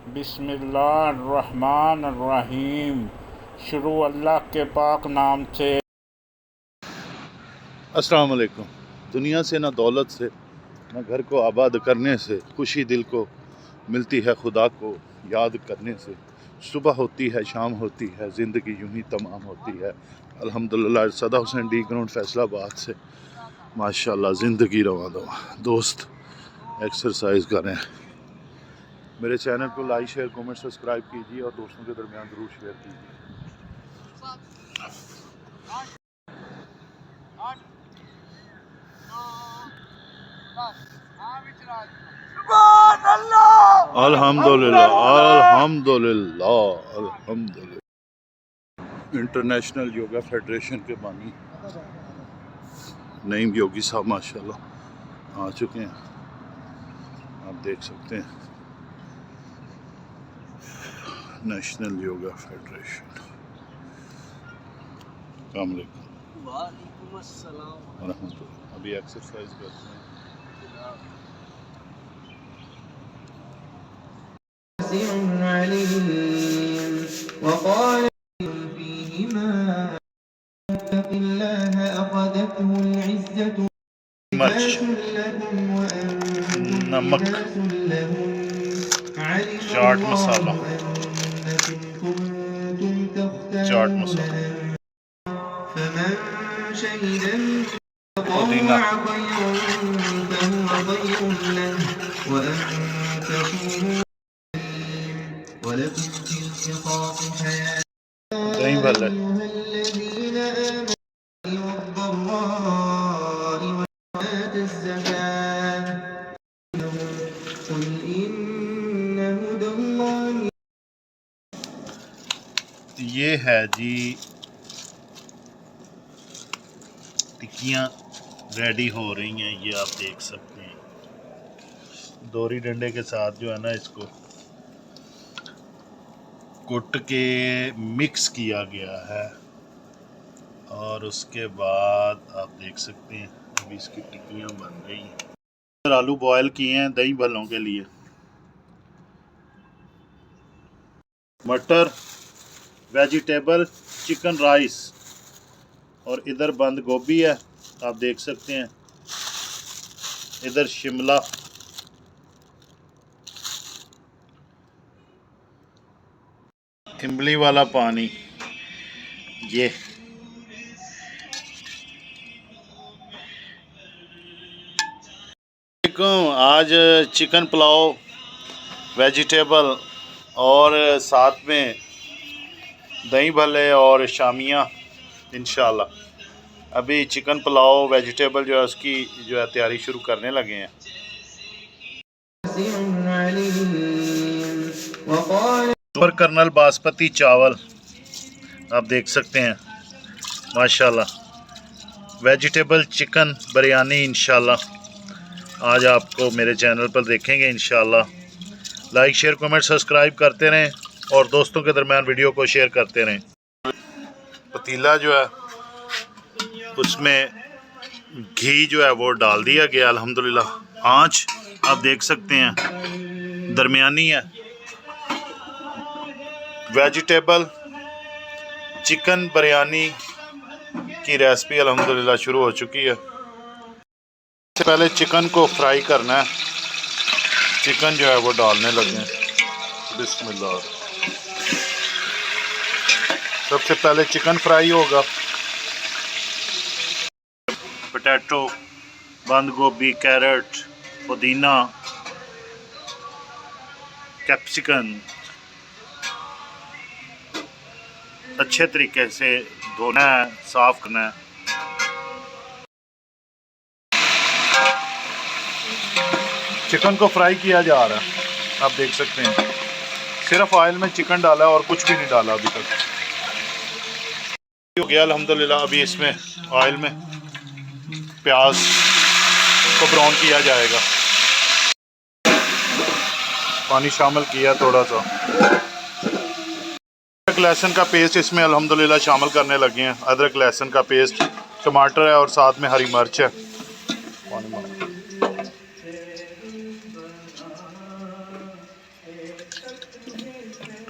बिस्मिल्लाहिर्रहमानिर्रहीम। शुरू अल्लाह के पाक नाम से। अस्सलाम वालेकुम। दुनिया से ना दौलत से ना घर को आबाद करने से खुशी दिल को मिलती है खुदा को याद करने से। सुबह होती है शाम होती है ज़िंदगी यूं ही तमाम होती है। अल्हम्दुलिल्लाह। सदा हुसैन डी ग्राउंड फैसलाबाद से माशाल्लाह ज़िंदगी रवा दो। दोस्त एक्सरसाइज करें। मेरे चैनल को लाइक शेयर कमेंट सब्सक्राइब कीजिए और दोस्तों के दरमियान ज़रूर शेयर कीजिए। अल्हम्दुलिल्लाह अल्हम्दुलिल्लाह अल्हम्दुलिल्लाह। इंटरनेशनल योगा फेडरेशन के बानी नईम योगी साहब माशाल्लाह आ चुके हैं, आप देख सकते हैं। National yoga federation. वालेकुम अस्सलाम। अभी एक्सरसाइज करते हैं। मिर्च, नमक, चाट मसाला, चाट मसाला, पुदीना, दही भल्ले, ये है जी टिक्कियाँ रेडी हो रही हैं। ये आप देख सकते हैं दोरी डंडे के साथ जो है ना इसको कुट के मिक्स किया गया है और उसके बाद आप देख सकते हैं अभी इसकी टिक्कियाँ बन रही हैं। आलू बॉयल किए हैं दही भल्लों के लिए। मटर, वेजिटेबल, चिकन राइस और इधर बंद गोभी है आप देख सकते हैं। इधर शिमला, इमली वाला पानी। ये आज चिकन पुलाव, वेजिटेबल और साथ में दही भल्ले और शामियाँ इंशाल्लाह। अभी चिकन पुलाव वेजिटेबल जो है उसकी जो है तैयारी शुरू करने लगे हैं। सुपर कर्नल बासमती चावल आप देख सकते हैं माशाल्लाह। वेजिटेबल चिकन बिरयानी इंशाल्लाह आज आपको मेरे चैनल पर देखेंगे इंशाल्लाह। लाइक शेयर कमेंट सब्सक्राइब करते रहें और दोस्तों के दरमियान वीडियो को शेयर करते रहें। पतीला जो है उसमें घी जो है वो डाल दिया गया अल्हम्दुलिल्लाह। आँच आप देख सकते हैं दरमियानी है। वेजिटेबल चिकन बिरयानी की रेसिपी अल्हम्दुलिल्लाह शुरू हो चुकी है। सबसे पहले चिकन को फ्राई करना है। चिकन जो है वो डालने लगे हैं। बिस्मिल्लाह। सबसे पहले चिकन फ्राई होगा। पोटैटो, बंद गोभी, कैरेट, पुदीना, कैप्सिकम अच्छे तरीके से धोना है, साफ करना है। चिकन को फ्राई किया जा रहा है आप देख सकते हैं। सिर्फ ऑयल में चिकन डाला और कुछ भी नहीं डाला अभी तक। हो गया अल्हम्दुलिल्लाह। अभी इसमें ऑयल में प्याज को ब्राउन किया जाएगा। पानी शामिल किया थोड़ा सा। अदरक लहसुन का पेस्ट इसमें अल्हम्दुलिल्लाह शामिल करने लगे हैं। अदरक लहसुन का पेस्ट, टमाटर है और साथ में हरी मिर्च है।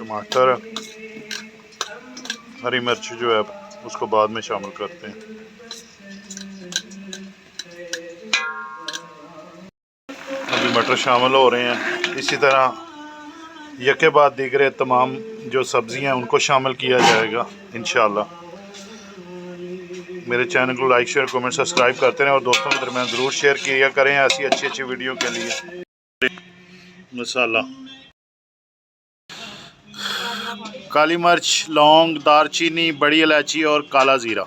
टमाटर, हरी मिर्च जो है उसको बाद में शामिल करते हैं। अभी मटर शामिल हो रहे हैं। इसी तरह यके बाद दीगरे तमाम जो सब्ज़ियां हैं उनको शामिल किया जाएगा इंशाल्लाह। मेरे चैनल को लाइक, शेयर, कमेंट, सब्सक्राइब करते रहें और दोस्तों के दरमियान ज़रूर शेयर किया करें ऐसी अच्छी अच्छी वीडियो के लिए। मसाला, काली मिर्च, लौंग, दारचीनी, बड़ी इलायची और काला ज़ीरा।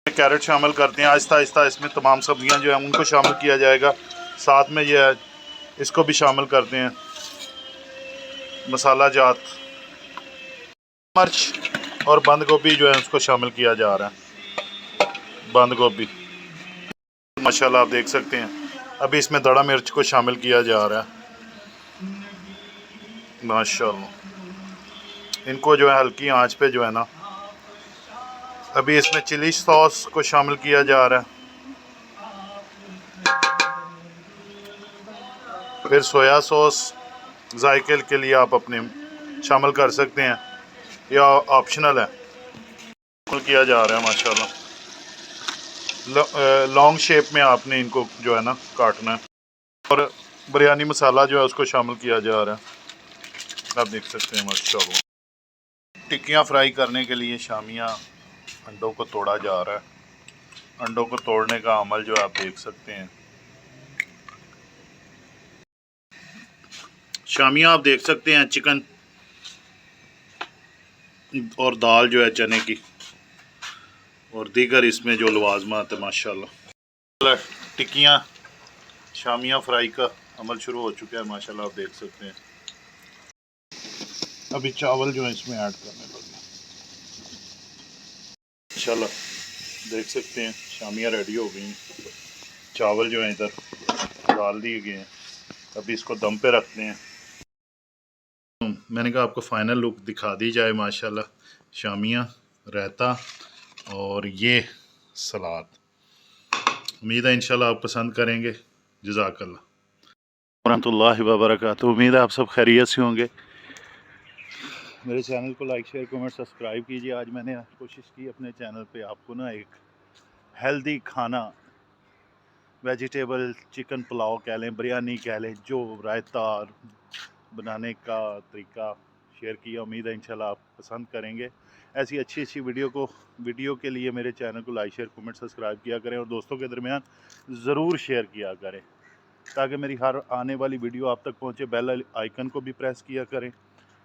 कैरेट शामिल करते हैं। आहिस्ता आहिस्ता इसमें तमाम सब्जियां जो हैं उनको शामिल किया जाएगा। साथ में ये है इसको भी शामिल करते हैं, मसाला जात, मिर्च और बंद गोभी जो है उसको शामिल किया जा रहा है। बंद गोभी माशाल्लाह आप देख सकते हैं। अभी इसमें दड़ा मिर्च को शामिल किया जा रहा है माशाल्लाह। इनको जो है हल्की आंच पे जो है ना, अभी इसमें चिली सॉस को शामिल किया जा रहा है। फिर सोया सॉस जायके के लिए आप अपने शामिल कर सकते हैं या ऑप्शनल है, किया जा रहा है माशाल्लाह। लॉन्ग शेप में आपने इनको जो है ना काटना है। और बिरयानी मसाला जो है उसको शामिल किया जा रहा है, आप देख सकते हैं माशाल्लाह। टिक्कियाँ फ्राई करने के लिए शामियाँ अंडों को तोड़ा जा रहा है। अंडों को तोड़ने का अमल जो आप देख सकते हैं। शामियाँ आप देख सकते हैं चिकन और दाल जो है चने की और दीगर इसमें जो लवाजमात है माशाल्लाह। टिक्कियाँ शामियाँ फ्राई का अमल शुरू हो चुका है माशाल्लाह, आप देख सकते हैं। अभी चावल जो है इसमें ऐड करने लगे इंशाल्लाह, देख सकते हैं शामियाँ रेडी हो गई। चावल जो है इधर डाल दिए गए हैं। अभी इसको दम पे रखते हैं। मैंने कहा आपको फाइनल लुक दिखा दी जाए माशाल्लाह। शामियाँ, रायता और ये सलाद। उम्मीद है इंशाल्लाह आप पसंद करेंगे। जज़ाकल्लाह रहमतुल्लाहि व बरकातुहू। उम्मीद है आप सब खैरियत से होंगे। मेरे चैनल को लाइक, शेयर, कमेंट, सब्सक्राइब कीजिए। आज मैंने कोशिश की अपने चैनल पे आपको ना एक हेल्दी खाना, वेजिटेबल चिकन पुलाव कह लें, बिरयानी कह लें, जो रायता बनाने का तरीका शेयर किया। उम्मीद है इंशाल्लाह आप पसंद करेंगे। ऐसी अच्छी अच्छी वीडियो के लिए मेरे चैनल को लाइक, शेयर, कमेंट, सब्सक्राइब किया करें और दोस्तों के दरमियान ज़रूर शेयर किया करें ताकि मेरी हर आने वाली वीडियो आप तक पहुंचे। बेल आइकन को भी प्रेस किया करें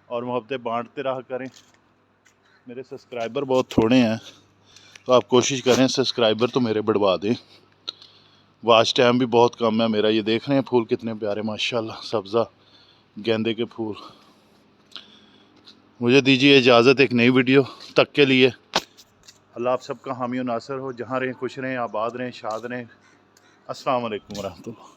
और मोहब्बतें बांटते रहा करें। मेरे सब्सक्राइबर बहुत थोड़े हैं तो आप कोशिश करें सब्सक्राइबर तो मेरे बढ़वा दें। वॉच टाइम भी बहुत कम है मेरा। ये देख रहे हैं फूल कितने प्यारे माशाल्लाह, सब्ज़ा गेंदे के फूल। मुझे दीजिए इजाज़त एक नई वीडियो तक के लिए। अल्लाह आप सबका हामी और नासर हो। जहाँ रहें खुश रहें, आबाद रहें, शाद रहें। अस्सलाम वालेकुम रहमतुल्लाह।